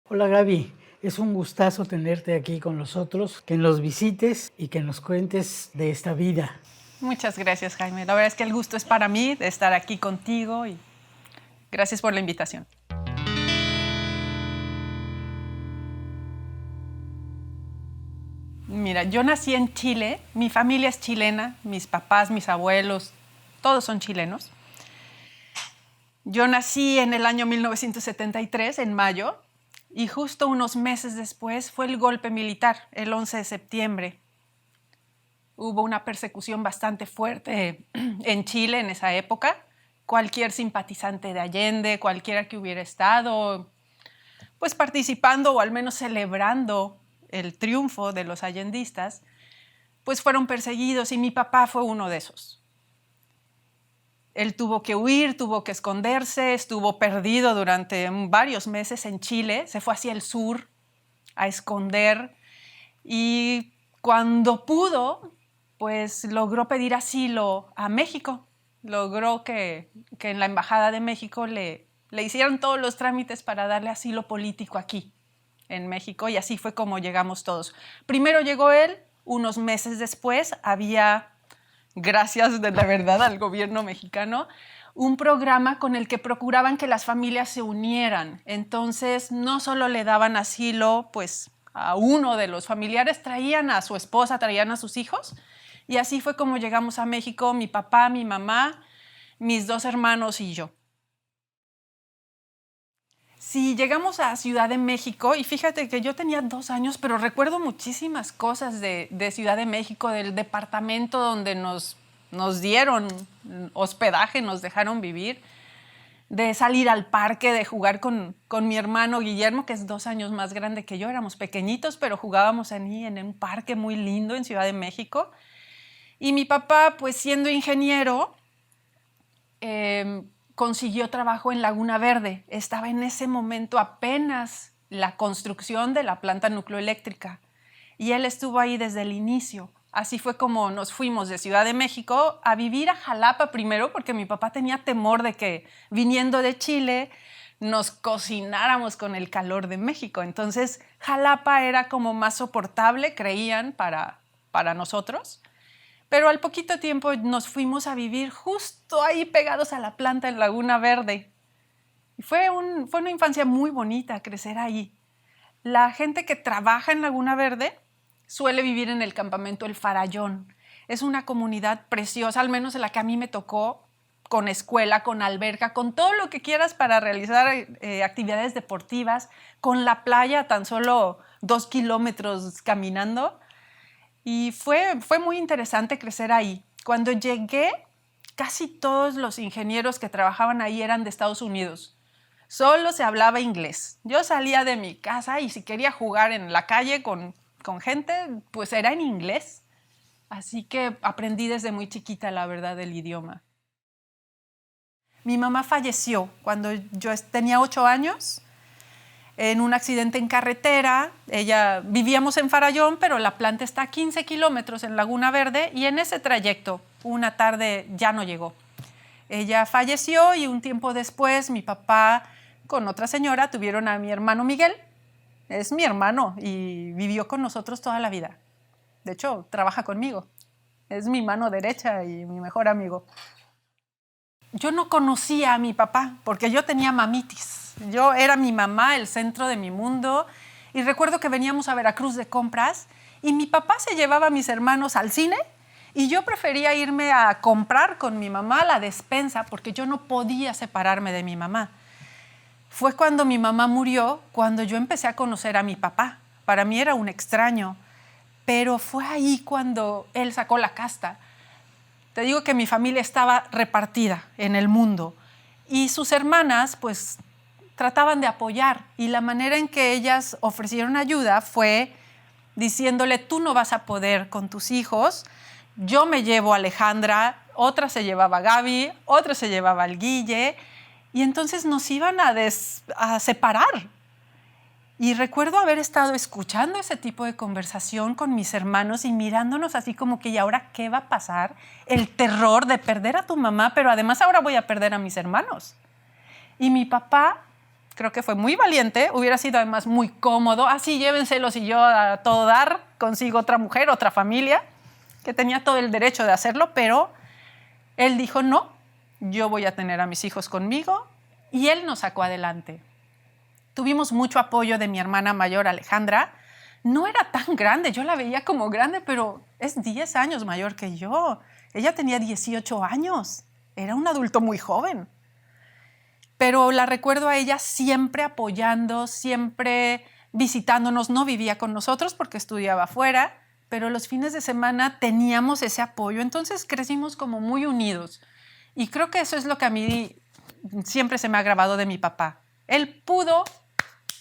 Hola Gaby, es un gustazo tenerte aquí con nosotros, que nos visites y que nos cuentes de esta vida. Muchas gracias, Jaime. La verdad es que el gusto es para mí de estar aquí contigo y gracias por la invitación. Mira, yo nací en Chile, mi familia es chilena, mis papás, mis abuelos, todos son chilenos. Yo nací en el año 1973, en mayo, y justo unos meses después fue el golpe militar, el 11 de septiembre. Hubo una persecución bastante fuerte en Chile en esa época. Cualquier simpatizante de Allende, cualquiera que hubiera estado pues participando o al menos celebrando el triunfo de los allendistas, pues fueron perseguidos y mi papá fue uno de esos. Él tuvo que huir, tuvo que esconderse, estuvo perdido durante varios meses en Chile, se fue hacia el sur a esconder y cuando pudo, pues logró pedir asilo a México. Logró que en la Embajada de México le hicieran todos los trámites para darle asilo político aquí, en México, y así fue como llegamos todos. Primero llegó él, unos meses después había, gracias de la verdad al gobierno mexicano, un programa con el que procuraban que las familias se unieran. Entonces, no solo le daban asilo, pues, a uno de los familiares, traían a su esposa, traían a sus hijos, y así fue como llegamos a México, mi papá, mi mamá, mis dos hermanos y yo. Sí, llegamos a Ciudad de México y fíjate que yo tenía 2 años, pero recuerdo muchísimas cosas de Ciudad de México, del departamento donde nos dieron hospedaje, nos dejaron vivir, de salir al parque, de jugar con mi hermano Guillermo, que es 2 años más grande que yo. Éramos pequeñitos, pero jugábamos ahí en un parque muy lindo en Ciudad de México. Y mi papá, pues siendo ingeniero, consiguió trabajo en Laguna Verde. Estaba en ese momento apenas la construcción de la planta nucleoeléctrica y él estuvo ahí desde el inicio. Así fue como nos fuimos de Ciudad de México a vivir a Jalapa primero, porque mi papá tenía temor de que viniendo de Chile nos cocináramos con el calor de México. Entonces Jalapa era como más soportable, creían, para nosotros. Pero al poquito tiempo nos fuimos a vivir justo ahí pegados a la planta en Laguna Verde. Y fue una infancia muy bonita crecer ahí. La gente que trabaja en Laguna Verde suele vivir en el campamento El Farallón. Es una comunidad preciosa, al menos en la que a mí me tocó, con escuela, con alberca, con todo lo que quieras para realizar actividades deportivas, con la playa a tan solo 2 kilómetros caminando. Y fue muy interesante crecer ahí. Cuando llegué, casi todos los ingenieros que trabajaban ahí eran de Estados Unidos. Solo se hablaba inglés. Yo salía de mi casa y si quería jugar en la calle con gente, pues era en inglés. Así que aprendí desde muy chiquita, la verdad, el idioma. Mi mamá falleció cuando yo tenía 8 años en un accidente en carretera. Vivíamos en Farallón, pero la planta está a 15 kilómetros en Laguna Verde y en ese trayecto, una tarde ya no llegó. Ella falleció y un tiempo después mi papá con otra señora tuvieron a mi hermano Miguel. Es mi hermano y vivió con nosotros toda la vida. De hecho, trabaja conmigo. Es mi mano derecha y mi mejor amigo. Yo no conocía a mi papá porque yo tenía mamitis. Yo era mi mamá, el centro de mi mundo. Y recuerdo que veníamos a Veracruz de compras y mi papá se llevaba a mis hermanos al cine y yo prefería irme a comprar con mi mamá a la despensa porque yo no podía separarme de mi mamá. Fue cuando mi mamá murió, cuando yo empecé a conocer a mi papá. Para mí era un extraño, pero fue ahí cuando él sacó la casta. Te digo que mi familia estaba repartida en el mundo y sus hermanas pues trataban de apoyar y la manera en que ellas ofrecieron ayuda fue diciéndole: tú no vas a poder con tus hijos, yo me llevo a Alejandra, otra se llevaba a Gaby, otra se llevaba al Guille y entonces nos iban a separar. Y recuerdo haber estado escuchando ese tipo de conversación con mis hermanos y mirándonos así como que, ¿y ahora qué va a pasar? El terror de perder a tu mamá, pero además ahora voy a perder a mis hermanos. Y mi papá Creo que fue muy valiente, hubiera sido además muy cómodo. Así llévenselos y yo a todo dar consigo otra mujer, otra familia, que tenía todo el derecho de hacerlo, pero él dijo no, yo voy a tener a mis hijos conmigo y él nos sacó adelante. Tuvimos mucho apoyo de mi hermana mayor, Alejandra. No era tan grande, yo la veía como grande, pero es 10 años mayor que yo. Ella tenía 18 años, era un adulto muy joven. Pero la recuerdo a ella siempre apoyando, siempre visitándonos. No vivía con nosotros porque estudiaba afuera, pero los fines de semana teníamos ese apoyo. Entonces crecimos como muy unidos. Y creo que eso es lo que a mí siempre se me ha grabado de mi papá. Él pudo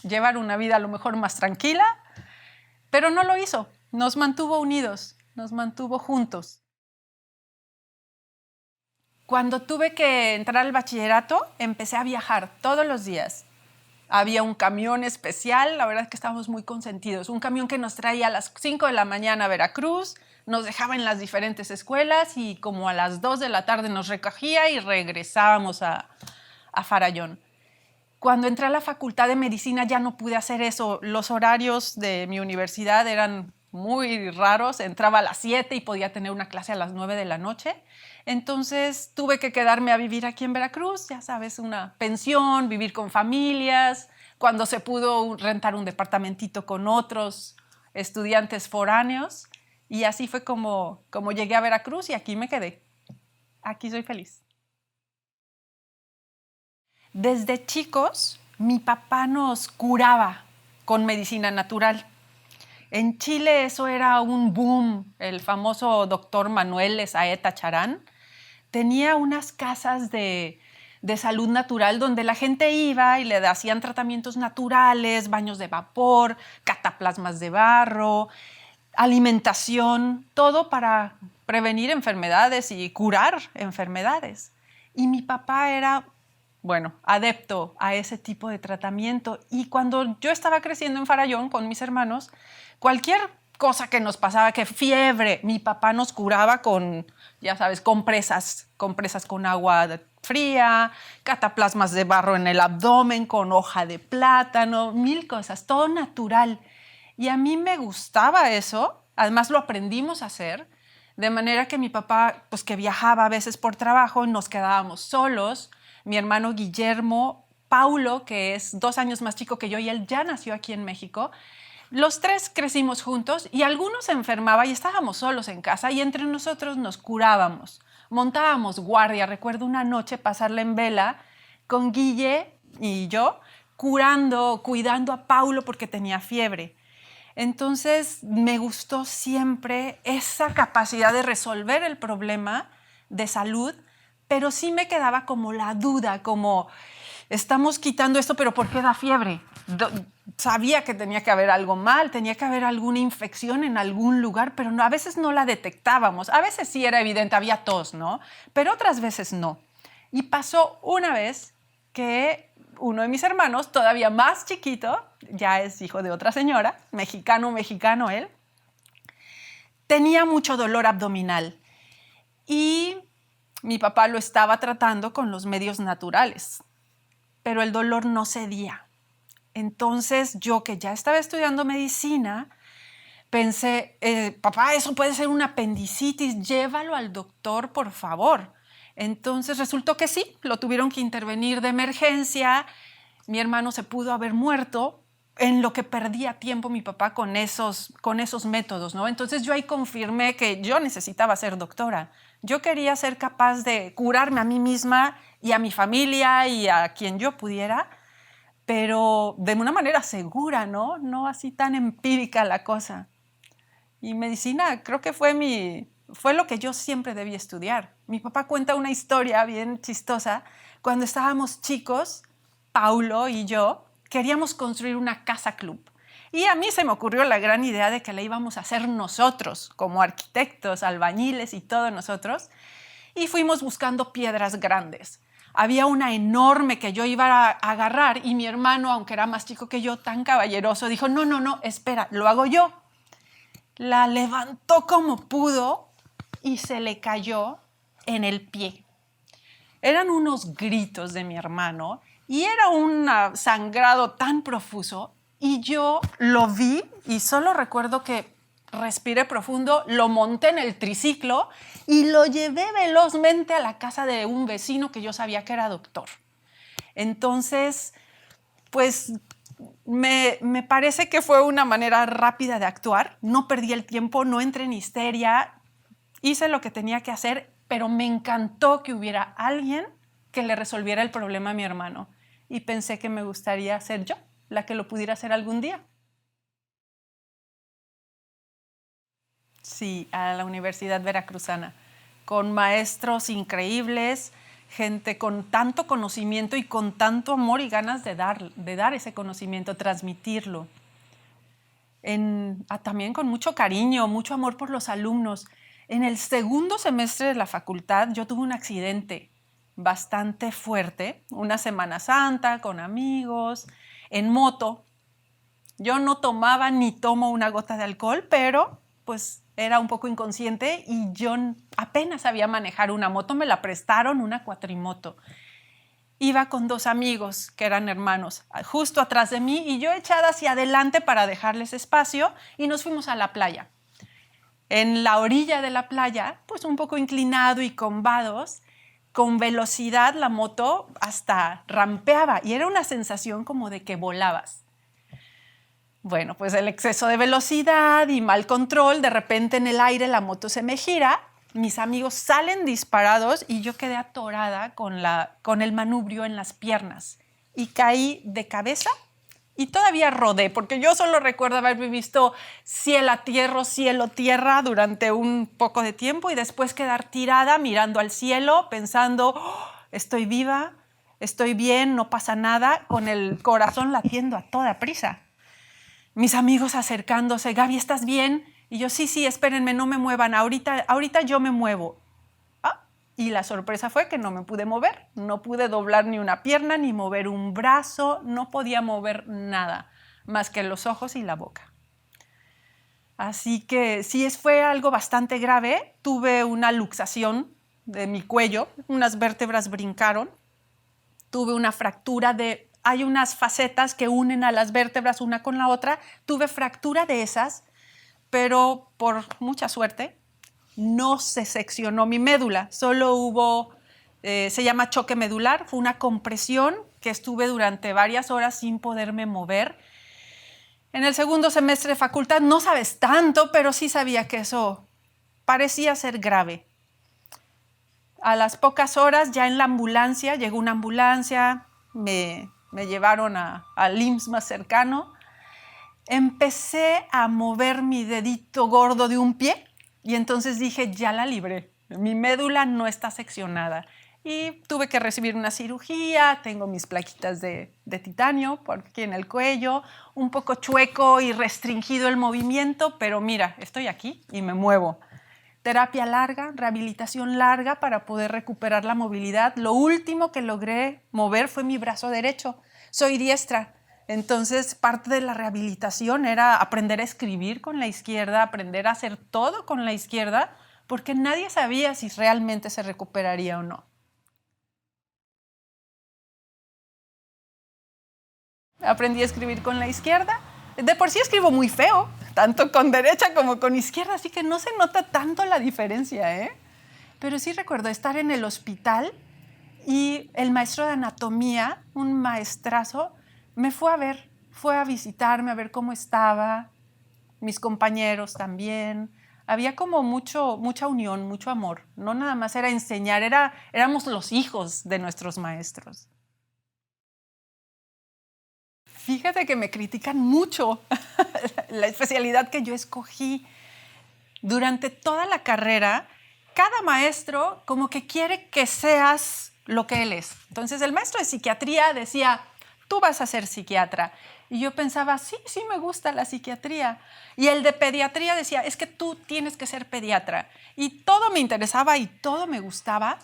llevar una vida a lo mejor más tranquila, pero no lo hizo. Nos mantuvo unidos, nos mantuvo juntos. Cuando tuve que entrar al bachillerato, empecé a viajar todos los días. Había un camión especial, la verdad es que estábamos muy consentidos. Un camión que nos traía a las 5 de la mañana a Veracruz, nos dejaba en las diferentes escuelas y como a las 2 de la tarde nos recogía y regresábamos a Farallón. Cuando entré a la Facultad de Medicina ya no pude hacer eso. Los horarios de mi universidad eran muy raros. Entraba a las 7 y podía tener una clase a las 9 de la noche. Entonces tuve que quedarme a vivir aquí en Veracruz, ya sabes, una pensión, vivir con familias. Cuando se pudo rentar un departamentito con otros estudiantes foráneos. Y así fue como llegué a Veracruz y aquí me quedé. Aquí soy feliz. Desde chicos, mi papá nos curaba con medicina natural. En Chile eso era un boom. El famoso doctor Manuel Esaeta Charán tenía unas casas de salud natural donde la gente iba y le hacían tratamientos naturales, baños de vapor, cataplasmas de barro, alimentación, todo para prevenir enfermedades y curar enfermedades. Y mi papá era adepto a ese tipo de tratamiento. Y cuando yo estaba creciendo en Farallón con mis hermanos, cualquier cosa que nos pasaba, que fiebre, mi papá nos curaba con, ya sabes, compresas con agua fría, cataplasmas de barro en el abdomen, con hoja de plátano, mil cosas, todo natural. Y a mí me gustaba eso, además lo aprendimos a hacer, de manera que mi papá, pues que viajaba a veces por trabajo, nos quedábamos solos. Mi hermano Guillermo, Paulo, que es 2 años más chico que yo y él ya nació aquí en México. Los 3 crecimos juntos y alguno se enfermaba y estábamos solos en casa y entre nosotros nos curábamos. Montábamos guardia. Recuerdo una noche pasarla en vela con Guille y yo cuidando a Paulo porque tenía fiebre. Entonces me gustó siempre esa capacidad de resolver el problema de salud, pero sí me quedaba como la duda, como estamos quitando esto, pero ¿por qué da fiebre? Sabía que tenía que haber algo mal, tenía que haber alguna infección en algún lugar, pero a veces no la detectábamos. A veces sí era evidente, había tos, ¿no? Pero otras veces no. Y pasó una vez que uno de mis hermanos, todavía más chiquito, ya es hijo de otra señora, mexicano él, tenía mucho dolor abdominal y mi papá lo estaba tratando con los medios naturales, pero el dolor no cedía. Entonces yo, que ya estaba estudiando medicina, pensé, papá, eso puede ser una apendicitis, llévalo al doctor, por favor. Entonces resultó que sí, lo tuvieron que intervenir de emergencia. Mi hermano se pudo haber muerto, en lo que perdía tiempo mi papá con esos métodos, ¿no? Entonces yo ahí confirmé que yo necesitaba ser doctora. Yo quería ser capaz de curarme a mí misma y a mi familia y a quien yo pudiera, pero de una manera segura, ¿no? No así tan empírica la cosa. Y medicina creo que fue lo que yo siempre debí estudiar. Mi papá cuenta una historia bien chistosa. Cuando estábamos chicos, Paulo y yo queríamos construir una casa club. Y a mí se me ocurrió la gran idea de que la íbamos a hacer nosotros, como arquitectos, albañiles y todos nosotros. Y fuimos buscando piedras grandes. Había una enorme que yo iba a agarrar y mi hermano, aunque era más chico que yo, tan caballeroso, dijo, no, espera, lo hago yo. La levantó como pudo y se le cayó en el pie. Eran unos gritos de mi hermano y era un sangrado tan profuso y yo lo vi y solo recuerdo que respiré profundo, lo monté en el triciclo y lo llevé velozmente a la casa de un vecino que yo sabía que era doctor. Entonces, pues me parece que fue una manera rápida de actuar. No perdí el tiempo, no entré en histeria, hice lo que tenía que hacer, pero me encantó que hubiera alguien que le resolviera el problema a mi hermano. Y pensé que me gustaría ser yo la que lo pudiera hacer algún día. Sí, a la Universidad Veracruzana, con maestros increíbles, gente con tanto conocimiento y con tanto amor y ganas de dar ese conocimiento, transmitirlo. También con mucho cariño, mucho amor por los alumnos. En el segundo semestre de la facultad yo tuve un accidente bastante fuerte, una Semana Santa con amigos, en moto. Yo no tomaba ni tomo una gota de alcohol, pero pues era un poco inconsciente y yo apenas sabía manejar una moto, me la prestaron, una cuatrimoto. Iba con dos amigos que eran hermanos, justo atrás de mí y yo echada hacia adelante para dejarles espacio y nos fuimos a la playa. En la orilla de la playa, pues un poco inclinado y con vados, con velocidad la moto hasta rampeaba y era una sensación como de que volabas. Bueno, pues el exceso de velocidad y mal control, de repente en el aire la moto se me gira, mis amigos salen disparados y yo quedé atorada con el manubrio en las piernas y caí de cabeza y todavía rodé, porque yo solo recuerdo haber visto cielo, tierra durante un poco de tiempo y después quedar tirada mirando al cielo pensando, oh, estoy viva, estoy bien, no pasa nada, con el corazón latiendo a toda prisa. Mis amigos acercándose, Gaby, ¿estás bien? Y yo, sí, espérenme, no me muevan, ahorita yo me muevo. Y la sorpresa fue que no me pude mover, no pude doblar ni una pierna, ni mover un brazo, no podía mover nada, más que los ojos y la boca. Así que sí, fue algo bastante grave, tuve una luxación de mi cuello, unas vértebras brincaron, tuve una fractura hay unas facetas que unen a las vértebras una con la otra. Tuve fractura de esas, pero por mucha suerte no se seccionó mi médula. Solo hubo, se llama choque medular, fue una compresión que estuve durante varias horas sin poderme mover. En el segundo semestre de facultad no sabes tanto, pero sí sabía que eso parecía ser grave. A las pocas horas, ya en la ambulancia, llegó una ambulancia, me llevaron al IMSS más cercano. Empecé a mover mi dedito gordo de un pie y entonces dije, ya la libré. Mi médula no está seccionada. Y tuve que recibir una cirugía, tengo mis plaquitas de titanio por aquí en el cuello, un poco chueco y restringido el movimiento, pero mira, estoy aquí y me muevo. Terapia larga, rehabilitación larga para poder recuperar la movilidad. Lo último que logré mover fue mi brazo derecho. Soy diestra, entonces parte de la rehabilitación era aprender a escribir con la izquierda, aprender a hacer todo con la izquierda, porque nadie sabía si realmente se recuperaría o no. Aprendí a escribir con la izquierda. De por sí escribo muy feo, tanto con derecha como con izquierda, así que no se nota tanto la diferencia, ¿eh? Pero sí recuerdo estar en el hospital y el maestro de anatomía, un maestrazo, me fue a ver, fue a visitarme, a ver cómo estaba, mis compañeros también. Había como mucha unión, mucho amor. No nada más era enseñar, éramos los hijos de nuestros maestros. Fíjate que me critican mucho la especialidad que yo escogí. Durante toda la carrera, cada maestro como que quiere que seas lo que él es. Entonces el maestro de psiquiatría decía, tú vas a ser psiquiatra. Y yo pensaba, sí me gusta la psiquiatría. Y el de pediatría decía, es que tú tienes que ser pediatra. Y todo me interesaba y todo me gustaba,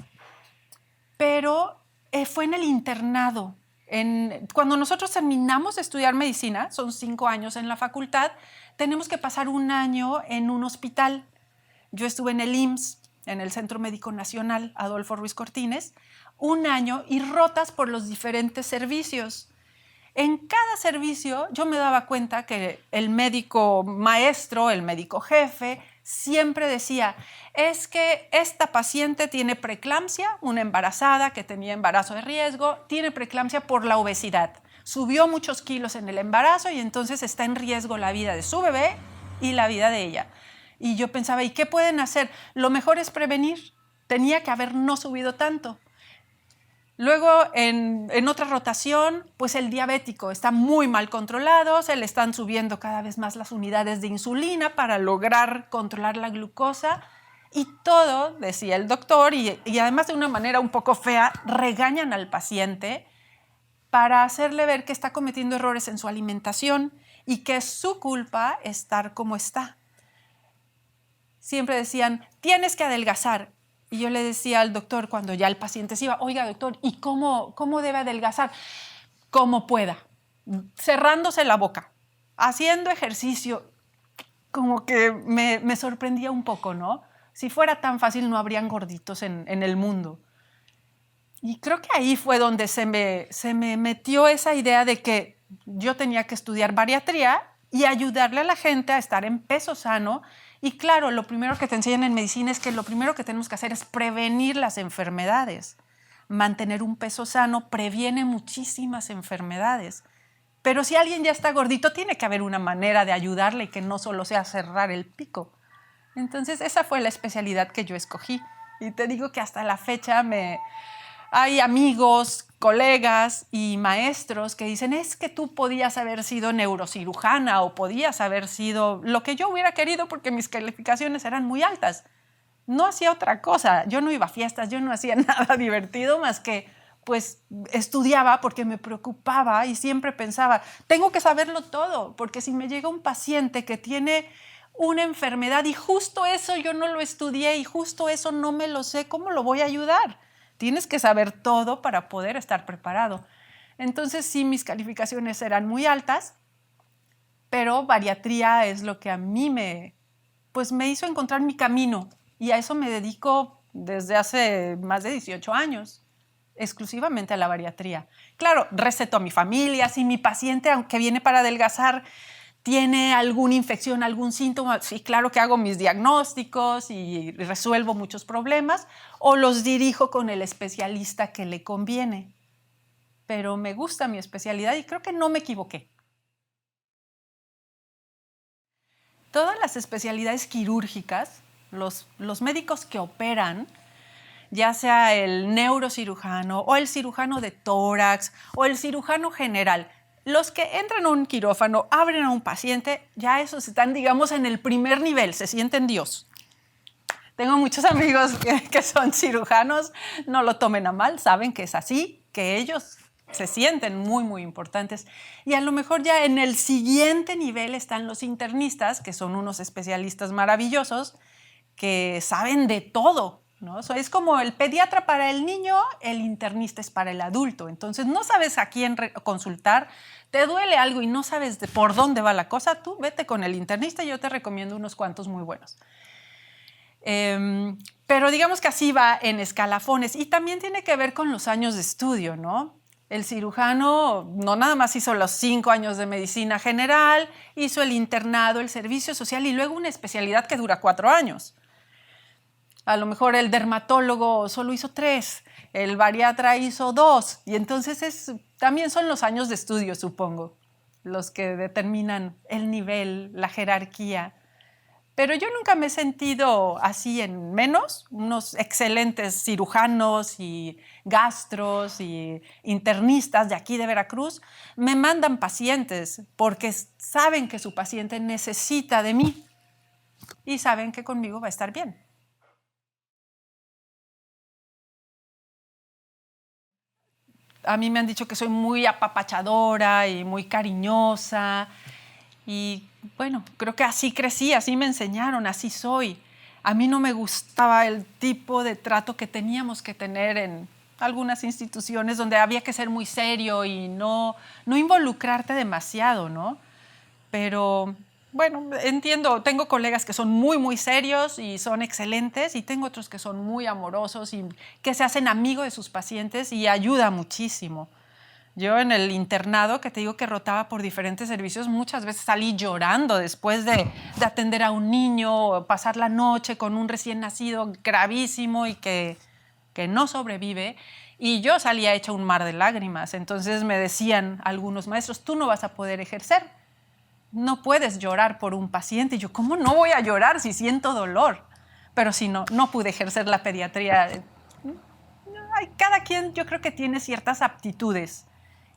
pero fue en el internado. Cuando nosotros terminamos de estudiar medicina, son 5 años en la facultad, tenemos que pasar un año en un hospital. Yo estuve en el IMSS, en el Centro Médico Nacional Adolfo Ruiz Cortines, 1 año y rotas por los diferentes servicios. En cada servicio yo me daba cuenta que el médico maestro, el médico jefe, siempre decía, es que esta paciente tiene preeclampsia, una embarazada que tenía embarazo de riesgo, tiene preeclampsia por la obesidad. Subió muchos kilos en el embarazo y entonces está en riesgo la vida de su bebé y la vida de ella. Y yo pensaba, ¿y qué pueden hacer? Lo mejor es prevenir. Tenía que haber no subido tanto. Luego, en otra rotación, pues el diabético está muy mal controlado, se le están subiendo cada vez más las unidades de insulina para lograr controlar la glucosa y todo, decía el doctor, y además de una manera un poco fea, regañan al paciente para hacerle ver que está cometiendo errores en su alimentación y que es su culpa estar como está. Siempre decían, tienes que adelgazar. Y yo le decía al doctor cuando ya el paciente se iba, oiga doctor, ¿y cómo debe adelgazar? Como pueda, cerrándose la boca, haciendo ejercicio. Como que me sorprendía un poco, ¿no? Si fuera tan fácil no habrían gorditos en el mundo. Y creo que ahí fue donde se me metió esa idea de que yo tenía que estudiar bariatría y ayudarle a la gente a estar en peso sano. Y claro, lo primero que te enseñan en medicina es que lo primero que tenemos que hacer es prevenir las enfermedades. Mantener un peso sano previene muchísimas enfermedades. Pero si alguien ya está gordito, tiene que haber una manera de ayudarle y que no solo sea cerrar el pico. Entonces, esa fue la especialidad que yo escogí. Y te digo que hasta la fecha hay amigos, colegas y maestros que dicen, es que tú podías haber sido neurocirujana o podías haber sido lo que yo hubiera querido porque mis calificaciones eran muy altas. No hacía otra cosa, yo no iba a fiestas, yo no hacía nada divertido más que pues estudiaba porque me preocupaba y siempre pensaba, tengo que saberlo todo, porque si me llega un paciente que tiene una enfermedad y justo eso yo no lo estudié y justo eso no me lo sé, ¿cómo lo voy a ayudar? Tienes que saber todo para poder estar preparado. Entonces, sí, mis calificaciones eran muy altas, pero bariatría es lo que a mí me hizo encontrar mi camino. Y a eso me dedico desde hace más de 18 años, exclusivamente a la bariatría. Claro, receto a mi familia, si mi paciente, aunque viene para adelgazar, tiene alguna infección, algún síntoma, sí, claro que hago mis diagnósticos y resuelvo muchos problemas o los dirijo con el especialista que le conviene. Pero me gusta mi especialidad y creo que no me equivoqué. Todas las especialidades quirúrgicas, los médicos que operan, ya sea el neurocirujano o el cirujano de tórax o el cirujano general, los que entran a un quirófano, abren a un paciente, ya esos están, digamos, en el primer nivel, se sienten Dios. Tengo muchos amigos que son cirujanos, no lo tomen a mal, saben que es así, que ellos se sienten muy, muy importantes. Y a lo mejor ya en el siguiente nivel están los internistas, que son unos especialistas maravillosos, que saben de todo, ¿no? Es como el pediatra para el niño, el internista es para el adulto. Entonces, no sabes a quién consultar, te duele algo y no sabes por dónde va la cosa, tú vete con el internista y yo te recomiendo unos cuantos muy buenos. Pero digamos que así va en escalafones y también tiene que ver con los años de estudio, ¿no? El cirujano no nada más hizo los 5 años de medicina general, hizo el internado, el servicio social y luego una especialidad que dura 4 años. A lo mejor el dermatólogo solo hizo 3, el bariatra hizo 2 y entonces también son los años de estudio, supongo, los que determinan el nivel, la jerarquía. Pero yo nunca me he sentido así en menos. Unos excelentes cirujanos y gastros y internistas de aquí de Veracruz me mandan pacientes porque saben que su paciente necesita de mí y saben que conmigo va a estar bien. A mí me han dicho que soy muy apapachadora y muy cariñosa y bueno, creo que así crecí, así me enseñaron, así soy. A mí no me gustaba el tipo de trato que teníamos que tener en algunas instituciones donde había que ser muy serio y no involucrarte demasiado, ¿no? Pero bueno, entiendo, tengo colegas que son muy, muy serios y son excelentes y tengo otros que son muy amorosos y que se hacen amigos de sus pacientes y ayuda muchísimo. Yo en el internado, que te digo que rotaba por diferentes servicios, muchas veces salí llorando después de atender a un niño o pasar la noche con un recién nacido gravísimo y que no sobrevive. Y yo salía hecha un mar de lágrimas. Entonces me decían algunos maestros, tú no vas a poder ejercer. No puedes llorar por un paciente. Y yo, ¿cómo no voy a llorar si siento dolor? Pero si no pude ejercer la pediatría. Cada quien yo creo que tiene ciertas aptitudes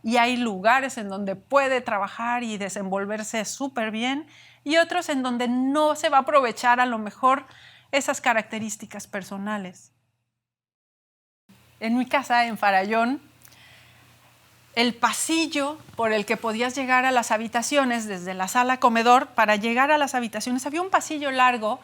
y hay lugares en donde puede trabajar y desenvolverse súper bien y otros en donde no se va a aprovechar a lo mejor esas características personales. En mi casa, en Farallón, el pasillo por el que podías llegar a las habitaciones, desde la sala comedor, para llegar a las habitaciones, había un pasillo largo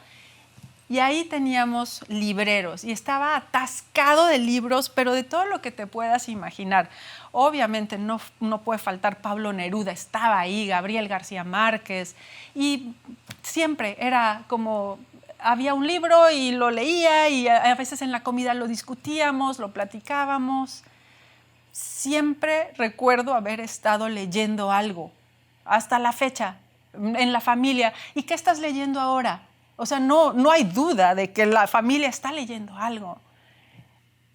y ahí teníamos libreros y estaba atascado de libros, pero de todo lo que te puedas imaginar. Obviamente no puede faltar Pablo Neruda, estaba ahí, Gabriel García Márquez, y siempre era como, había un libro y lo leía y a veces en la comida lo discutíamos, lo platicábamos. Siempre recuerdo haber estado leyendo algo, hasta la fecha, en la familia. ¿Y qué estás leyendo ahora? O sea, no hay duda de que la familia está leyendo algo.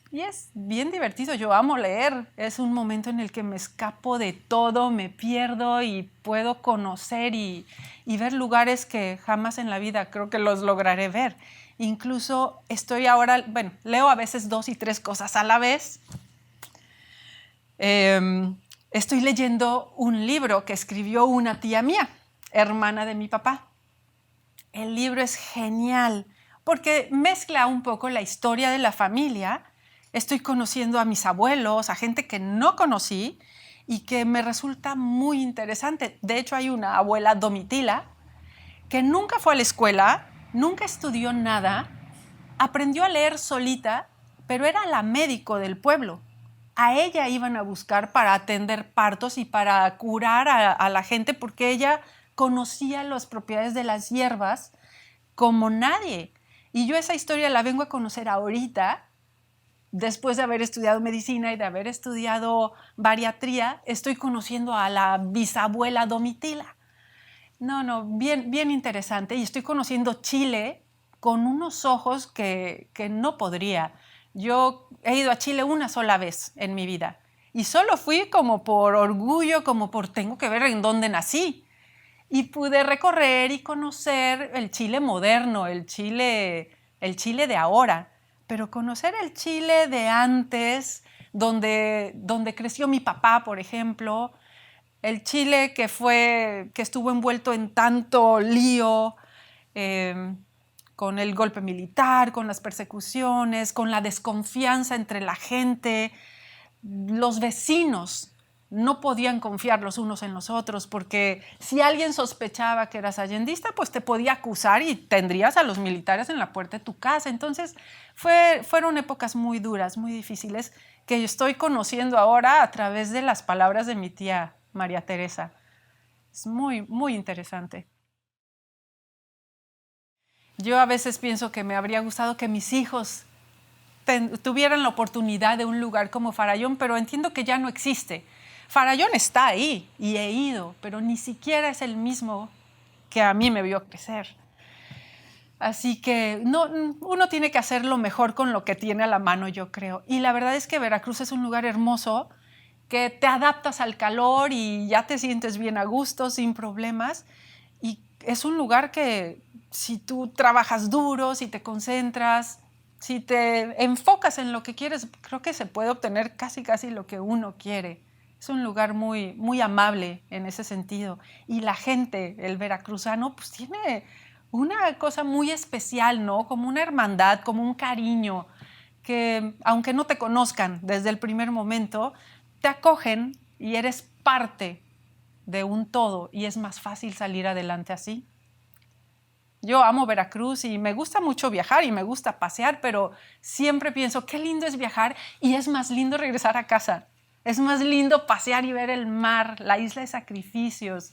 Y es bien divertido, yo amo leer. Es un momento en el que me escapo de todo, me pierdo y puedo conocer y ver lugares que jamás en la vida creo que los lograré ver. Incluso estoy ahora, bueno, leo a veces 2 y 3 cosas a la vez. Estoy leyendo un libro que escribió una tía mía, hermana de mi papá. El libro es genial porque mezcla un poco la historia de la familia. Estoy conociendo a mis abuelos, a gente que no conocí y que me resulta muy interesante. De hecho, hay una abuela Domitila que nunca fue a la escuela, nunca estudió nada, aprendió a leer solita, pero era la médico del pueblo. A ella iban a buscar para atender partos y para curar a la gente porque ella conocía las propiedades de las hierbas como nadie. Y yo esa historia la vengo a conocer ahorita, después de haber estudiado medicina y de haber estudiado bariatría, estoy conociendo a la bisabuela Domitila. Bien, bien interesante. Y estoy conociendo Chile con unos ojos que no podría. Yo he ido a Chile una sola vez en mi vida y solo fui como por orgullo, como por tengo que ver en dónde nací. Y pude recorrer y conocer el Chile moderno, el Chile de ahora, pero conocer el Chile de antes, donde creció mi papá, por ejemplo, el Chile que estuvo envuelto en tanto lío, con el golpe militar, con las persecuciones, con la desconfianza entre la gente, los vecinos no podían confiar los unos en los otros porque si alguien sospechaba que eras allendista, pues te podía acusar y tendrías a los militares en la puerta de tu casa. Entonces fueron épocas muy duras, muy difíciles, que yo estoy conociendo ahora a través de las palabras de mi tía María Teresa. Es muy, muy interesante. Yo a veces pienso que me habría gustado que mis hijos tuvieran la oportunidad de un lugar como Farallón, pero entiendo que ya no existe. Farallón está ahí y he ido, pero ni siquiera es el mismo que a mí me vio crecer. Así que uno tiene que hacer lo mejor con lo que tiene a la mano, yo creo. Y la verdad es que Veracruz es un lugar hermoso, que te adaptas al calor y ya te sientes bien a gusto, sin problemas. Y es un lugar que si tú trabajas duro, si te concentras, si te enfocas en lo que quieres, creo que se puede obtener casi lo que uno quiere. Es un lugar muy, muy amable en ese sentido. Y la gente, el veracruzano, pues tiene una cosa muy especial, ¿no? Como una hermandad, como un cariño, que aunque no te conozcan desde el primer momento, te acogen y eres parte de un todo y es más fácil salir adelante así. Yo amo Veracruz y me gusta mucho viajar y me gusta pasear, pero siempre pienso qué lindo es viajar y es más lindo regresar a casa. Es más lindo pasear y ver el mar, la isla de Sacrificios.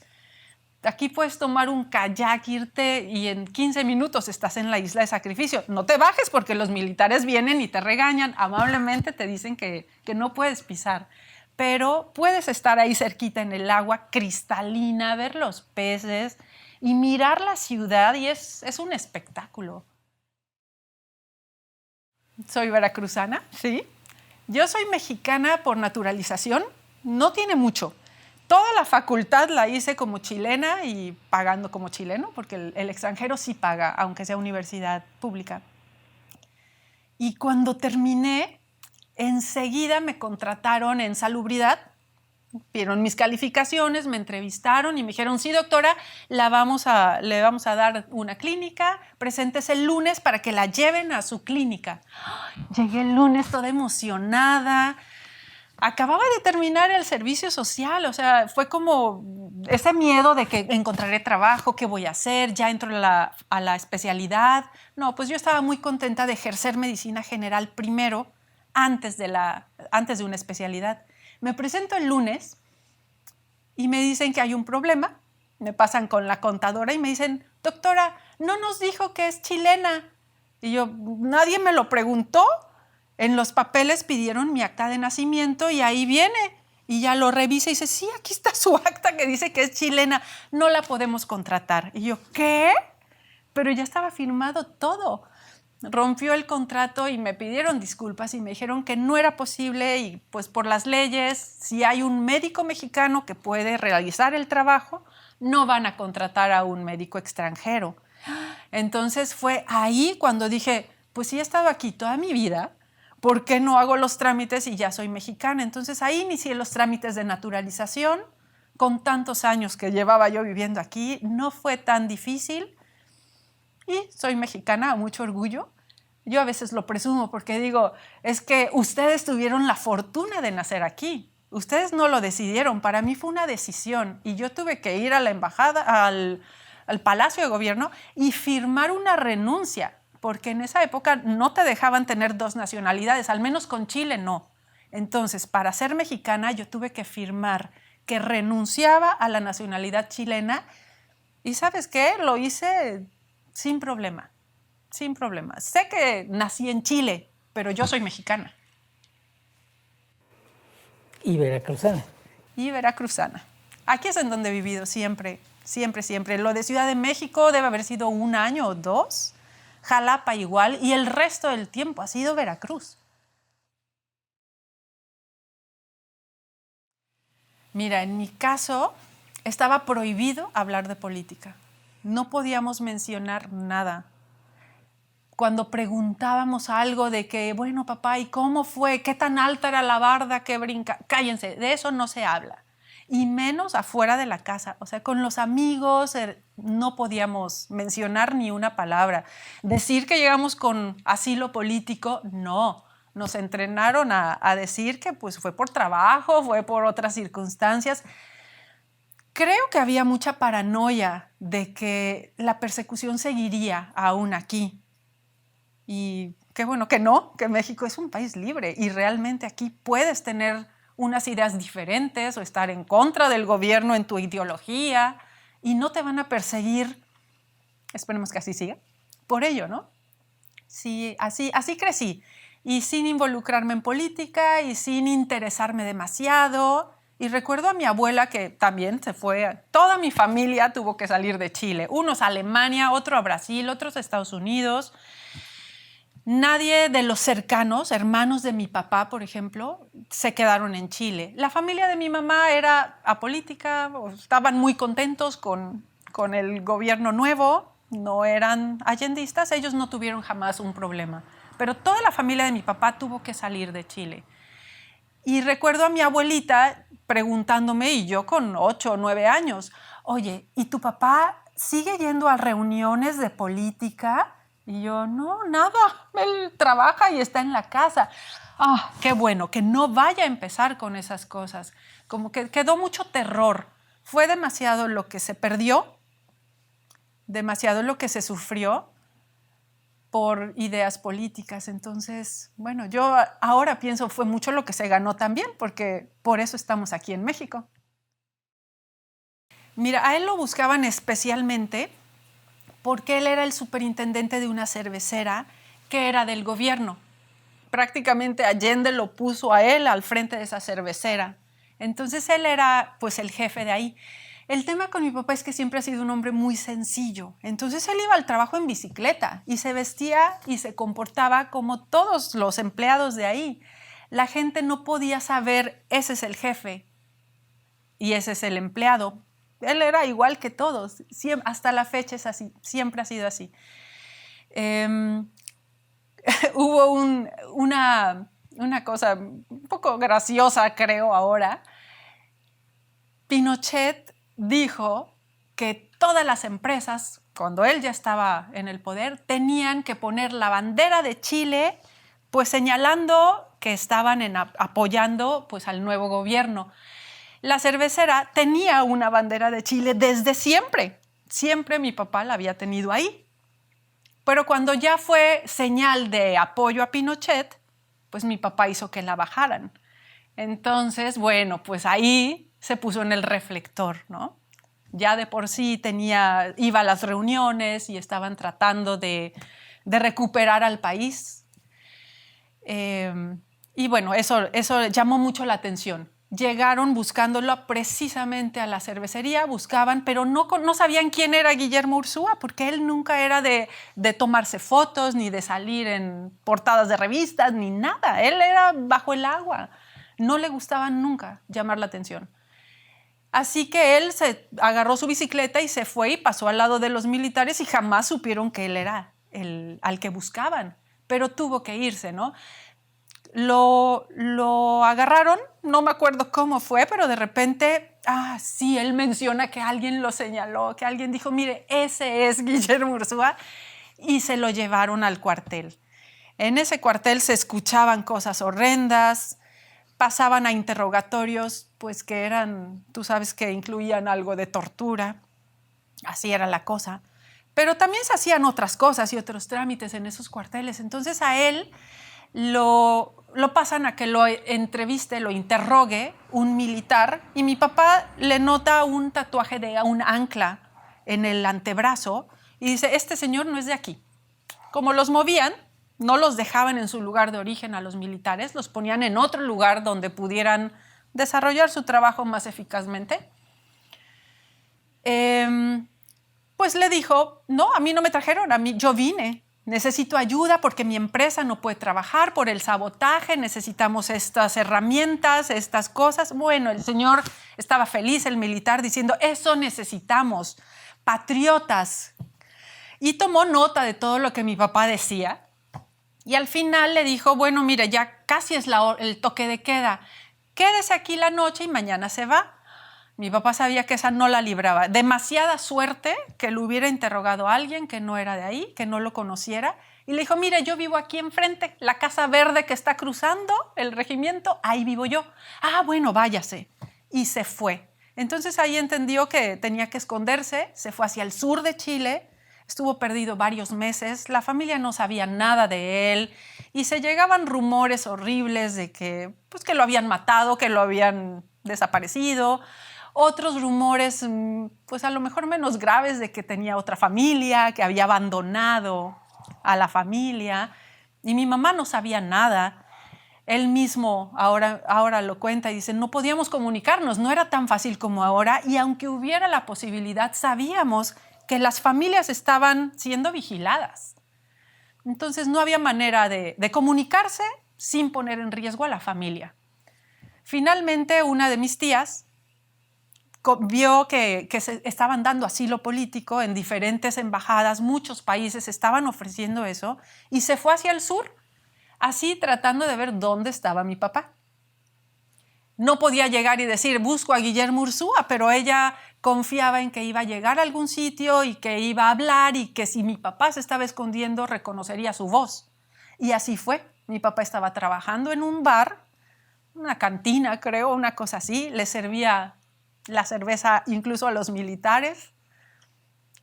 Aquí puedes tomar un kayak, irte y en 15 minutos estás en la isla de sacrificio. No te bajes porque los militares vienen y te regañan. Amablemente te dicen que no puedes pisar. Pero puedes estar ahí cerquita en el agua cristalina, ver los peces y mirar la ciudad y es un espectáculo. Soy veracruzana, sí. Yo soy mexicana por naturalización, no tiene mucho. Toda la facultad la hice como chilena y pagando como chileno, porque el extranjero sí paga, aunque sea universidad pública. Y cuando terminé, enseguida me contrataron en salubridad, vieron mis calificaciones, me entrevistaron y me dijeron, sí, doctora, le vamos a dar una clínica, preséntese el lunes para que la lleven a su clínica. Llegué el lunes toda emocionada. Acababa de terminar el servicio social, o sea, fue como ese miedo de que encontraré trabajo, qué voy a hacer, ya entro a la especialidad. No, pues yo estaba muy contenta de ejercer medicina general primero, antes de una especialidad. Me presento el lunes y me dicen que hay un problema. Me pasan con la contadora y me dicen, doctora, no nos dijo que es chilena. Y yo, nadie me lo preguntó. En los papeles pidieron mi acta de nacimiento y ahí viene. Y ya lo revisa y dice, sí, aquí está su acta que dice que es chilena. No la podemos contratar. Y yo, ¿qué? Pero ya estaba firmado todo. Rompió el contrato y me pidieron disculpas y me dijeron que no era posible y pues por las leyes, si hay un médico mexicano que puede realizar el trabajo, no van a contratar a un médico extranjero. Entonces fue ahí cuando dije, pues si he estado aquí toda mi vida, ¿por qué no hago los trámites y ya soy mexicana? Entonces ahí inicié los trámites de naturalización. Con tantos años que llevaba yo viviendo aquí, no fue tan difícil. Y soy mexicana, a mucho orgullo. Yo a veces lo presumo porque digo, es que ustedes tuvieron la fortuna de nacer aquí. Ustedes no lo decidieron, para mí fue una decisión. Y yo tuve que ir a la embajada, al Palacio de Gobierno y firmar una renuncia, porque en esa época no te dejaban tener dos nacionalidades, al menos con Chile no. Entonces, para ser mexicana yo tuve que firmar que renunciaba a la nacionalidad chilena y ¿sabes qué? Lo hice sin problema, sin problema. Sé que nací en Chile, pero yo soy mexicana. Y veracruzana. Y veracruzana. Aquí es en donde he vivido siempre, siempre, siempre. Lo de Ciudad de México debe haber sido 1 año o 2. Jalapa igual. Y el resto del tiempo ha sido Veracruz. Mira, en mi caso estaba prohibido hablar de política. No podíamos mencionar nada. Cuando preguntábamos algo de que, bueno, papá, ¿y cómo fue? ¿Qué tan alta era la barda que brinca? Cállense, de eso no se habla. Y menos afuera de la casa. O sea, con los amigos no podíamos mencionar ni una palabra. Decir que llegamos con asilo político, no. Nos entrenaron a decir que pues, fue por trabajo, fue por otras circunstancias. Creo que había mucha paranoia de que la persecución seguiría aún aquí. Y qué bueno que no, que México es un país libre y realmente aquí puedes tener unas ideas diferentes o estar en contra del gobierno en tu ideología y no te van a perseguir, esperemos que así siga, por ello, ¿no? Sí, así crecí y sin involucrarme en política y sin interesarme demasiado. Y recuerdo a mi abuela que también se fue, toda mi familia tuvo que salir de Chile, unos a Alemania, otro a Brasil, otros a Estados Unidos. Nadie de los cercanos, hermanos de mi papá, por ejemplo, se quedaron en Chile. La familia de mi mamá era apolítica, estaban muy contentos con el gobierno nuevo, no eran allendistas, ellos no tuvieron jamás un problema. Pero toda la familia de mi papá tuvo que salir de Chile. Y recuerdo a mi abuelita preguntándome, y yo con 8 o 9 años, oye, ¿y tu papá sigue yendo a reuniones de política? Y yo, no, nada, él trabaja y está en la casa. Ah, qué bueno, que no vaya a empezar con esas cosas. Como que quedó mucho terror. Fue demasiado lo que se perdió, demasiado lo que se sufrió por ideas políticas. Entonces, bueno, yo ahora pienso fue mucho lo que se ganó también, porque por eso estamos aquí en México. Mira, a él lo buscaban especialmente porque él era el superintendente de una cervecera que era del gobierno. Prácticamente Allende lo puso a él al frente de esa cervecera. Entonces él era pues el jefe de ahí. El tema con mi papá es que siempre ha sido un hombre muy sencillo. Entonces él iba al trabajo en bicicleta y se vestía y se comportaba como todos los empleados de ahí. La gente no podía saber, ese es el jefe y ese es el empleado. Él era igual que todos. Hasta la fecha es así. Siempre ha sido así. Hubo una cosa un poco graciosa, creo, ahora. Pinochet dijo que todas las empresas, cuando él ya estaba en el poder, tenían que poner la bandera de Chile, pues señalando que estaban apoyando pues, al nuevo gobierno. La cervecera tenía una bandera de Chile desde siempre. Siempre mi papá la había tenido ahí. Pero cuando ya fue señal de apoyo a Pinochet, pues mi papá hizo que la bajaran. Entonces, bueno, pues ahí se puso en el reflector, ¿no? Ya de por sí iba a las reuniones y estaban tratando de recuperar al país. Y bueno, eso llamó mucho la atención. Llegaron buscándolo precisamente a la cervecería, buscaban, pero no sabían quién era Guillermo Ursúa, porque él nunca era de tomarse fotos, ni de salir en portadas de revistas, ni nada. Él era bajo el agua. No le gustaba nunca llamar la atención. Así que él se agarró su bicicleta y se fue y pasó al lado de los militares y jamás supieron que él era al que buscaban. Pero tuvo que irse, ¿no? Lo agarraron, no me acuerdo cómo fue, pero de repente, sí, él menciona que alguien lo señaló, que alguien dijo, mire, ese es Guillermo Ursúa, y se lo llevaron al cuartel. En ese cuartel se escuchaban cosas horrendas, pasaban a interrogatorios, pues que eran, tú sabes que incluían algo de tortura, así era la cosa, pero también se hacían otras cosas y otros trámites en esos cuarteles. Entonces a él lo pasan a que lo entreviste, lo interrogue un militar, y mi papá le nota un tatuaje de un ancla en el antebrazo y dice, este señor no es de aquí. Como los movían, no los dejaban en su lugar de origen a los militares, los ponían en otro lugar donde pudieran desarrollar su trabajo más eficazmente. Pues le dijo, no, a mí no me trajeron, yo vine. Necesito ayuda porque mi empresa no puede trabajar por el sabotaje, necesitamos estas herramientas, estas cosas. Bueno, el señor estaba feliz, el militar, diciendo, eso necesitamos, patriotas. Y tomó nota de todo lo que mi papá decía. Y al final le dijo, bueno, mire, ya casi es el toque de queda. Quédese aquí la noche y mañana se va. Mi papá sabía que esa no la libraba. Demasiada suerte que lo hubiera interrogado a alguien que no era de ahí, que no lo conociera. Y le dijo, mire, yo vivo aquí enfrente, la casa verde que está cruzando el regimiento, ahí vivo yo. Bueno, váyase. Y se fue. Entonces ahí entendió que tenía que esconderse, se fue hacia el sur de Chile, estuvo perdido varios meses, la familia no sabía nada de él y se llegaban rumores horribles de que lo habían matado, que lo habían desaparecido. Otros rumores, pues a lo mejor menos graves, de que tenía otra familia, que había abandonado a la familia. Y mi mamá no sabía nada. Él mismo ahora lo cuenta y dice, no podíamos comunicarnos, no era tan fácil como ahora. Y aunque hubiera la posibilidad, sabíamos que las familias estaban siendo vigiladas. Entonces no había manera de comunicarse sin poner en riesgo a la familia. Finalmente, una de mis tías vio que se estaban dando asilo político en diferentes embajadas, muchos países estaban ofreciendo eso, y se fue hacia el sur, así tratando de ver dónde estaba mi papá. No podía llegar y decir, busco a Guillermo Ursúa, pero ella confiaba en que iba a llegar a algún sitio y que iba a hablar y que si mi papá se estaba escondiendo, reconocería su voz. Y así fue. Mi papá estaba trabajando en un bar, una cantina, creo, una cosa así, le servía la cerveza incluso a los militares.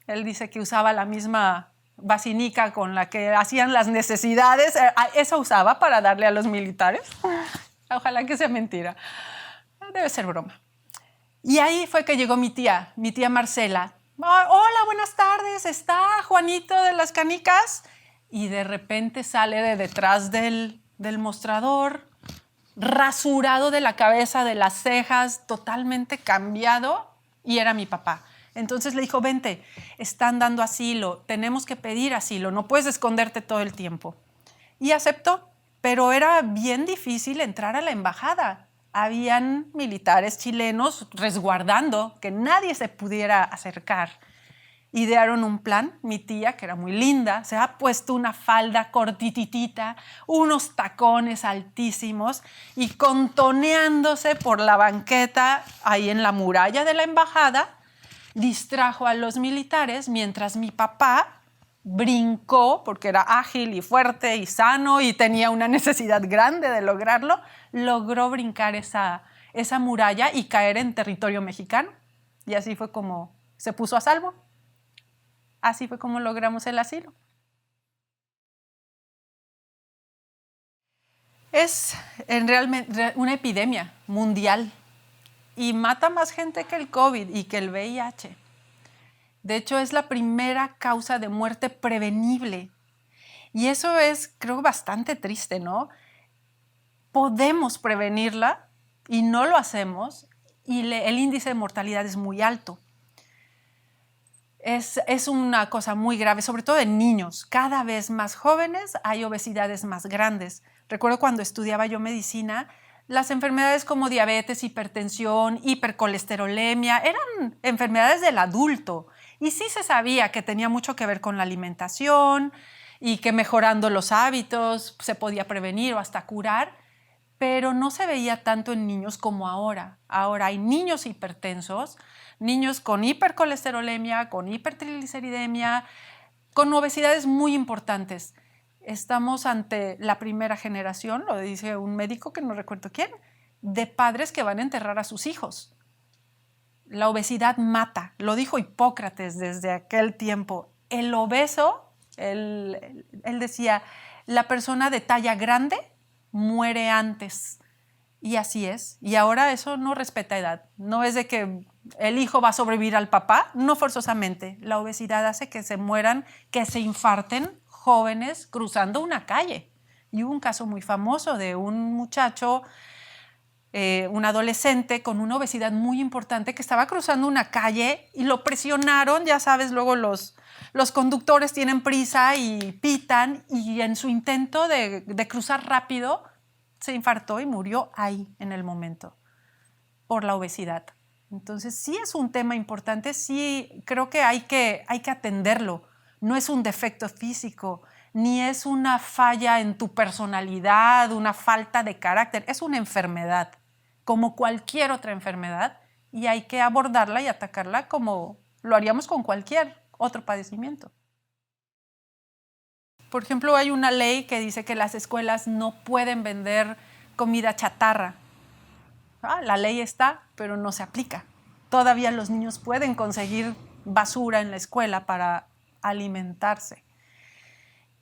Él dice que usaba la misma vacinica con la que hacían las necesidades. Esa usaba para darle a los militares. Ojalá que sea mentira. Debe ser broma. Y ahí fue que llegó mi tía Marcela. Hola, buenas tardes, ¿está Juanito de las canicas? Y de repente sale de detrás del mostrador, rasurado de la cabeza, de las cejas, totalmente cambiado, y era mi papá. Entonces le dijo, vente, están dando asilo, tenemos que pedir asilo, no puedes esconderte todo el tiempo. Y aceptó, pero era bien difícil entrar a la embajada. Habían militares chilenos resguardando que nadie se pudiera acercar. Idearon un plan. Mi tía, que era muy linda, se ha puesto una falda cortititita, unos tacones altísimos y contoneándose por la banqueta ahí en la muralla de la embajada, distrajo a los militares mientras mi papá brincó, porque era ágil y fuerte y sano y tenía una necesidad grande de lograrlo, logró brincar esa muralla y caer en territorio mexicano. Y así fue como se puso a salvo. Así fue como logramos el asilo. Es realmente una epidemia mundial y mata más gente que el COVID y que el VIH. De hecho, es la primera causa de muerte prevenible. Y eso es, creo, bastante triste, ¿no? Podemos prevenirla y no lo hacemos y el índice de mortalidad es muy alto. Es una cosa muy grave, sobre todo en niños. Cada vez más jóvenes hay obesidades más grandes. Recuerdo cuando estudiaba yo medicina, las enfermedades como diabetes, hipertensión, hipercolesterolemia, eran enfermedades del adulto. Y sí se sabía que tenía mucho que ver con la alimentación y que mejorando los hábitos se podía prevenir o hasta curar, pero no se veía tanto en niños como ahora. Ahora hay niños hipertensos, niños con hipercolesterolemia, con hipertrigliceridemia, con obesidades muy importantes. Estamos ante la primera generación, lo dice un médico que no recuerdo quién, de padres que van a enterrar a sus hijos. La obesidad mata, lo dijo Hipócrates desde aquel tiempo. El obeso, él decía, la persona de talla grande muere antes. Y así es. Y ahora eso no respeta edad. No es de que el hijo va a sobrevivir al papá, no forzosamente. La obesidad hace que se mueran, que se infarten jóvenes cruzando una calle. Y hubo un caso muy famoso de un muchacho, un adolescente con una obesidad muy importante que estaba cruzando una calle y lo presionaron, ya sabes, luego los conductores tienen prisa y pitan y en su intento de cruzar rápido se infartó y murió ahí en el momento por la obesidad. Entonces sí es un tema importante, sí creo que hay que atenderlo. No es un defecto físico, ni es una falla en tu personalidad, una falta de carácter, es una enfermedad, como cualquier otra enfermedad, y hay que abordarla y atacarla como lo haríamos con cualquier otro padecimiento. Por ejemplo, hay una ley que dice que las escuelas no pueden vender comida chatarra. La ley está, pero no se aplica. Todavía los niños pueden conseguir basura en la escuela para alimentarse.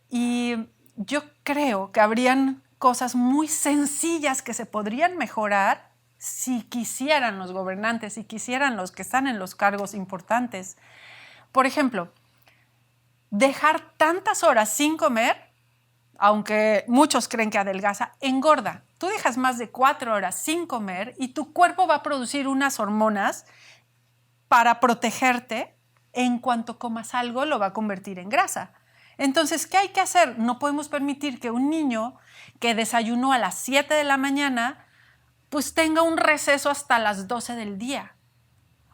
Y yo creo que habrían cosas muy sencillas que se podrían mejorar si quisieran los gobernantes, si quisieran los que están en los cargos importantes. Por ejemplo, dejar tantas horas sin comer, aunque muchos creen que adelgaza, engorda. Tú dejas más de 4 horas sin comer y tu cuerpo va a producir unas hormonas para protegerte. En cuanto comas algo, lo va a convertir en grasa. Entonces, ¿qué hay que hacer? No podemos permitir que un niño que desayunó a las 7 de la mañana pues tenga un receso hasta las 12 del día.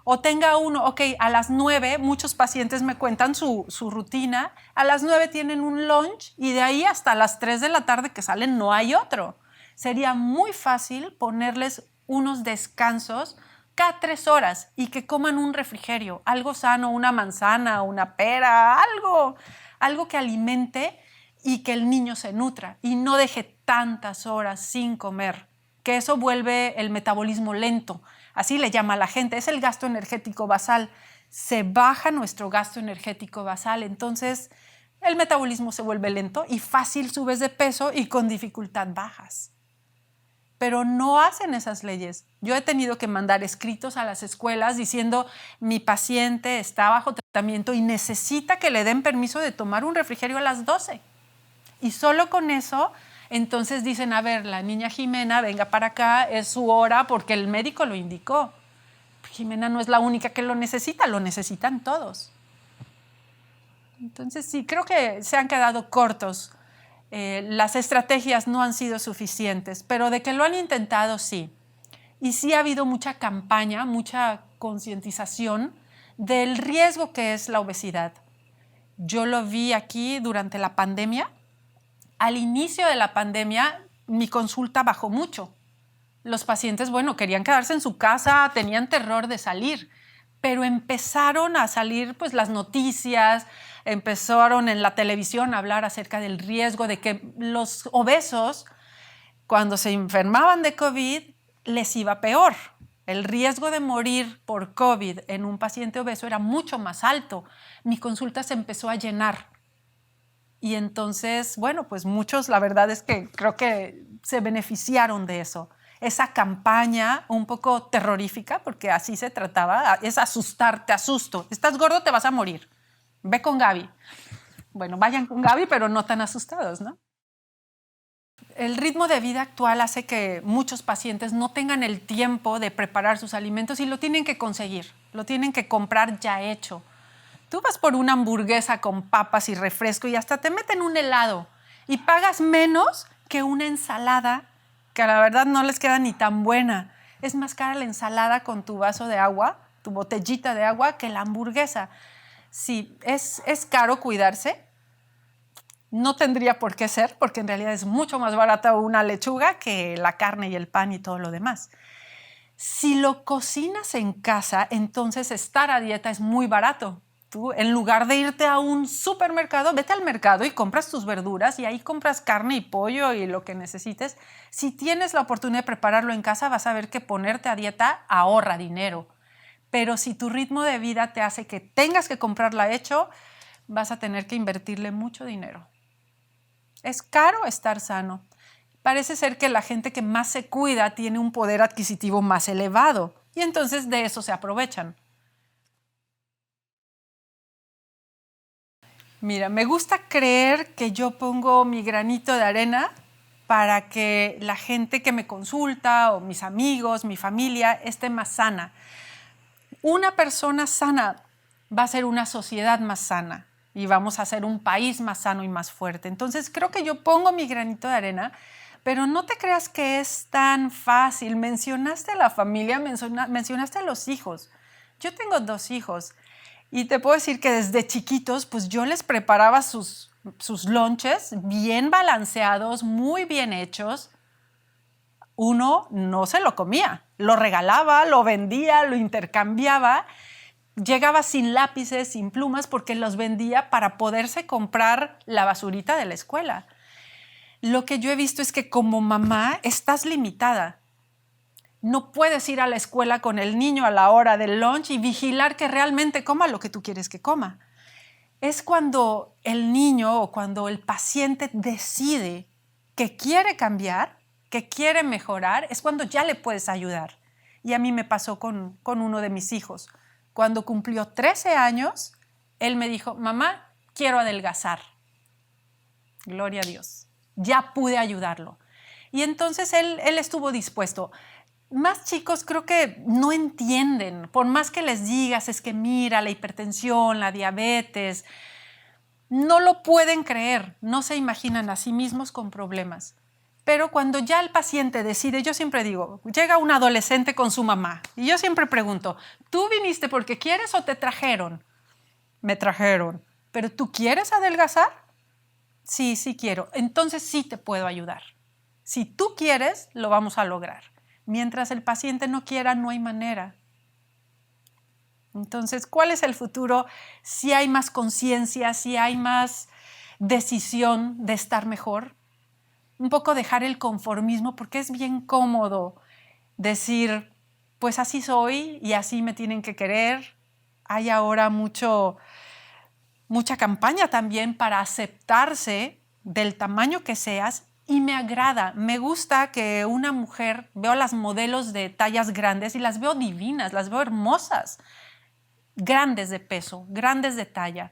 O tenga uno, a las 9, muchos pacientes me cuentan su rutina, a las 9 tienen un lunch y de ahí hasta las 3 de la tarde que salen no hay otro. Sería muy fácil ponerles unos descansos cada 3 horas y que coman un refrigerio, algo sano, una manzana, una pera, algo que alimente y que el niño se nutra y no deje tantas horas sin comer, que eso vuelve el metabolismo lento. Así le llama a la gente, es el gasto energético basal. Se baja nuestro gasto energético basal, entonces el metabolismo se vuelve lento y fácil subes de peso y con dificultad bajas. pero no hacen esas leyes. Yo he tenido que mandar escritos a las escuelas diciendo mi paciente está bajo tratamiento y necesita que le den permiso de tomar un refrigerio a las 12. Y solo con eso, entonces dicen, a ver, la niña Jimena, venga para acá, es su hora porque el médico lo indicó. Jimena no es la única que lo necesitan todos. Entonces sí, creo que se han quedado cortos. Las estrategias no han sido suficientes, pero de que lo han intentado, sí. Y sí ha habido mucha campaña, mucha concientización del riesgo que es la obesidad. Yo lo vi aquí durante la pandemia. Al inicio de la pandemia, mi consulta bajó mucho. Los pacientes, bueno, querían quedarse en su casa, tenían terror de salir, pero empezaron a salir pues las noticias, empezaron en la televisión a hablar acerca del riesgo de que los obesos, cuando se enfermaban de COVID, les iba peor. El riesgo de morir por COVID en un paciente obeso era mucho más alto. Mi consulta se empezó a llenar. Y entonces, bueno, pues muchos, la verdad es que creo que se beneficiaron de eso. Esa campaña un poco terrorífica, porque así se trataba, es asustar, te asusto. Estás gordo, te vas a morir. Ve con Gaby. Bueno, vayan con Gaby, pero no tan asustados, ¿no? El ritmo de vida actual hace que muchos pacientes no tengan el tiempo de preparar sus alimentos y lo tienen que conseguir, lo tienen que comprar ya hecho. Tú vas por una hamburguesa con papas y refresco y hasta te meten un helado y pagas menos que una ensalada que a la verdad no les queda ni tan buena. Es más cara la ensalada con tu vaso de agua, tu botellita de agua, que la hamburguesa. Sí, es caro cuidarse. No tendría por qué ser, porque en realidad es mucho más barata una lechuga que la carne y el pan y todo lo demás. Si lo cocinas en casa, entonces estar a dieta es muy barato. Tú, en lugar de irte a un supermercado, vete al mercado y compras tus verduras y ahí compras carne y pollo y lo que necesites. Si tienes la oportunidad de prepararlo en casa, vas a ver que ponerte a dieta ahorra dinero. Pero si tu ritmo de vida te hace que tengas que comprarla hecho, vas a tener que invertirle mucho dinero. Es caro estar sano. Parece ser que la gente que más se cuida tiene un poder adquisitivo más elevado y entonces de eso se aprovechan. Mira, me gusta creer que yo pongo mi granito de arena para que la gente que me consulta o mis amigos, mi familia, esté más sana. Una persona sana va a ser una sociedad más sana y vamos a ser un país más sano y más fuerte. Entonces creo que yo pongo mi granito de arena, pero no te creas que es tan fácil. Mencionaste a la familia, mencionaste a los hijos. Yo tengo 2 hijos. Y te puedo decir que desde chiquitos, pues yo les preparaba sus lunches bien balanceados, muy bien hechos. Uno no se lo comía, lo regalaba, lo vendía, lo intercambiaba. Llegaba sin lápices, sin plumas, porque los vendía para poderse comprar la basurita de la escuela. Lo que yo he visto es que como mamá estás limitada. No puedes ir a la escuela con el niño a la hora del lunch y vigilar que realmente coma lo que tú quieres que coma. Es cuando el niño o cuando el paciente decide que quiere cambiar, que quiere mejorar, es cuando ya le puedes ayudar. Y a mí me pasó con uno de mis hijos. Cuando cumplió 13 años, él me dijo, mamá, quiero adelgazar. Gloria a Dios. Ya pude ayudarlo. Y entonces él estuvo dispuesto. Más chicos creo que no entienden, por más que les digas, es que mira, la hipertensión, la diabetes, no lo pueden creer, no se imaginan a sí mismos con problemas. Pero cuando ya el paciente decide, yo siempre digo, llega un adolescente con su mamá y yo siempre pregunto, ¿tú viniste porque quieres o te trajeron? Me trajeron. ¿Pero tú quieres adelgazar? Sí, sí quiero. Entonces sí te puedo ayudar. Si tú quieres, lo vamos a lograr. Mientras el paciente no quiera, no hay manera. Entonces, ¿cuál es el futuro? Si hay más conciencia, si hay más decisión de estar mejor. Un poco dejar el conformismo, porque es bien cómodo decir, pues así soy y así me tienen que querer. Hay ahora mucha campaña también para aceptarse del tamaño que seas Y me agrada, me gusta que una mujer, veo las modelos de tallas grandes y las veo divinas, las veo hermosas, grandes de peso, grandes de talla.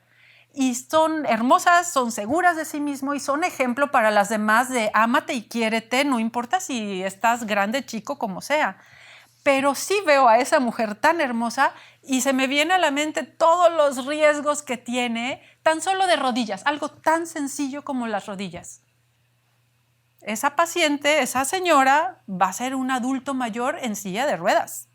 Y son hermosas, son seguras de sí mismo y son ejemplo para las demás de ámate y quiérete, no importa si estás grande, chico, como sea. Pero sí veo a esa mujer tan hermosa y se me viene a la mente todos los riesgos que tiene tan solo de rodillas, algo tan sencillo como las rodillas. Esa paciente, esa señora, va a ser un adulto mayor en silla de ruedas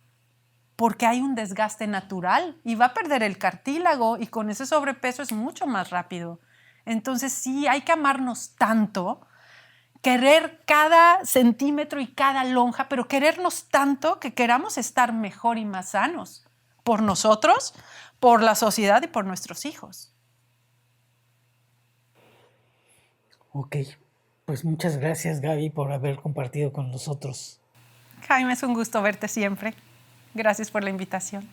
porque hay un desgaste natural y va a perder el cartílago y con ese sobrepeso es mucho más rápido. Entonces sí, hay que amarnos tanto, querer cada centímetro y cada lonja, pero querernos tanto que queramos estar mejor y más sanos por nosotros, por la sociedad y por nuestros hijos. Ok, pues muchas gracias, Gaby, por haber compartido con nosotros. Jaime, es un gusto verte siempre. Gracias por la invitación.